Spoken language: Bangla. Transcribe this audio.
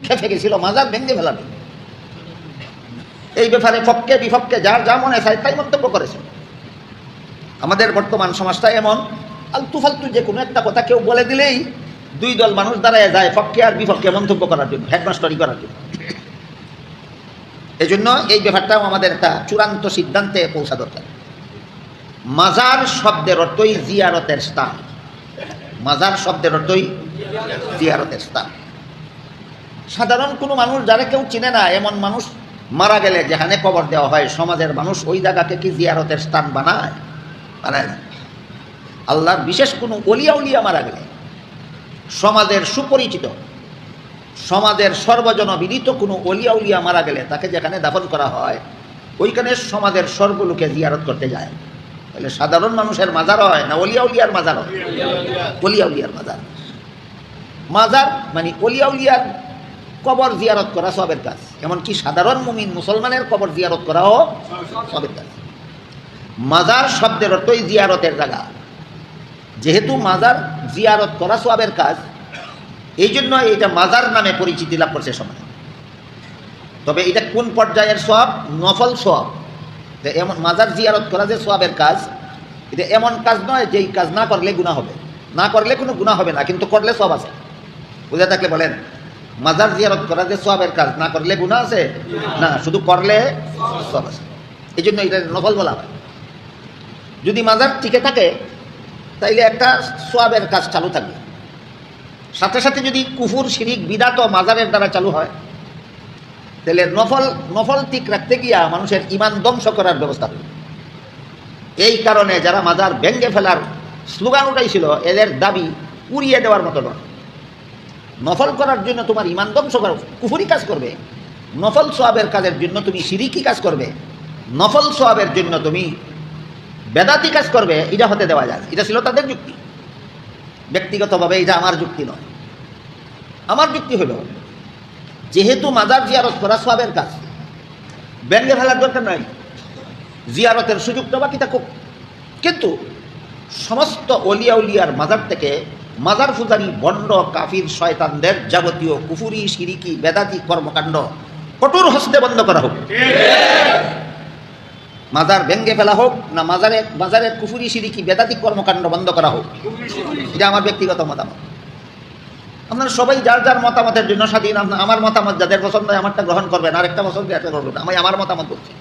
খেপে গেছিল মাজার ভেঙে ফেলার জন্য। এই ব্যাপারে পক্ষে বিপক্ষে যার যা মনে চায় তাই মন্তব্য করেছে। আমাদের বর্তমান সমাজটা এমন, আলতু ফালতু যে কোনো একটা কথা কেউ বলে দিলেই দুই দল মানুষ দাঁড়ায় যায় পক্ষে আর বিপক্ষে মন্তব্য করার জন্য, হেডমাস্টারি করার জন্য। এই জন্য এই ব্যাপারটাও আমাদের একটা চূড়ান্ত সিদ্ধান্তে পৌঁছা দরকার। মাজার শব্দের অর্থই জিয়ারতের স্থান। মাজার শব্দের অর্থই জিয়ারতের স্থান। সাধারণ কোনো মানুষ যারা কেউ চিনে না এমন মানুষ মারা গেলে যেখানে কবর দেওয়া হয়, সমাজের মানুষ ওই জায়গাকে কি জিয়ারতের স্থান বানায়? বানায় না। আল্লাহর বিশেষ কোনো ওলিয়া উলিয়া মারা গেলে, সমাজের সুপরিচিত, সমাজের সর্বজনবিদিত কোনো ওলিয়া উলিয়া মারা গেলে তাকে যেখানে দাফন করা হয় ওইখানে সমাজের সর্বলোকে জিয়ারত করতে যায়। তাহলে সাধারণ মানুষের মাজার হয় না ওলিয়া উলিয়ার মাজার হয়? ওলিয়া উলিয়ার মাজার। মাজার মানে ওলিয়া উলিয়ার কবর জিয়ারত করা সবের কাজ। এমনকি সাধারণ মুমিন মুসলমানের কবর জিয়ারত করাও সবের কাজ। মাজার শব্দের অর্থই জিয়ারতের জায়গা। যেহেতু মাজার জিয়ারত করা সবের কাজ, এই জন্য এটা মাজার নামে পরিচিতি লাভ করছে সমাজ। তবে এটা কোন পর্যায়ের সওয়াব? নফল সওয়াব। এমন মাজার জিয়ারত করা যে সওয়াবের কাজ, এটা এমন কাজ নয় যে এই কাজ না করলে গুনাহ হবে। না করলে কোনো গুনাহ হবে না, কিন্তু করলে সওয়াব আছে। বুঝে থাকলে বলেন, মাজার জিয়ারত করা যে সওয়াবের কাজ, না করলে গুনাহ আছে না, শুধু করলে সওয়াব আছে। এই জন্য এটা নফল বলা হয়। যদি মাজার টিকে থাকে তাইলে একটা সওয়াবের কাজ চালু থাকবে। সাথে সাথে যদি কুফুর শিরিক বিদাত মাজারের দ্বারা চালু হয় তাহলে নফল ঠিক রাখতে গিয়া মানুষের ঈমান ধ্বংস করার ব্যবস্থা হবে। এই কারণে যারা মাজার ভেঙে ফেলার স্লোগান উঠাইছিল এদের দাবি উড়িয়ে দেওয়ার মতো নয়। নফল করার জন্য তোমার ঈমান ধ্বংস করো, কুফুরি কাজ করবে। নফল সওয়াবের কাজের জন্য তুমি শিরিকি কাজ করবে, নফল সওয়াবের জন্য তুমি বেদাতি কাজ করবে, এটা হতে দেওয়া যায়। এটা ছিল তাদের যুক্তি। ব্যক্তিগতভাবে এটা আমার যুক্তি নয়। আমার যুক্তি হলো, যেহেতু মাজার জিয়ারত করা সওয়াবের কাজ, ভেঙে ফেলার দরকার নাই, জিয়ারতের সুযোগটা বাকি থাকুক। কিন্তু সমস্ত ওলিয়া উলিয়ার মাজার থেকে মাজার পূজারী বন্ড কাফির শয়তানদের যাবতীয় কুফুরি শিরিকি বেদাতি কর্মকাণ্ড কঠোর হস্তে বন্ধ করা হোক। মাজার ভেঙে ফেলা হোক না মাজারের কুফুরি শিরিকি বেদাতি কর্মকাণ্ড বন্ধ করা হোক, এটা আমার ব্যক্তিগত মতামত। আপনারা সবাই যার যার মতামতের জন্য স্বাধীন। আমার মতামত যাদের পছন্দ হয় আমারটা গ্রহণ করবেন, আরেকটা পছন্দ একটা করবেন। আমি আমার মতামত বলছি।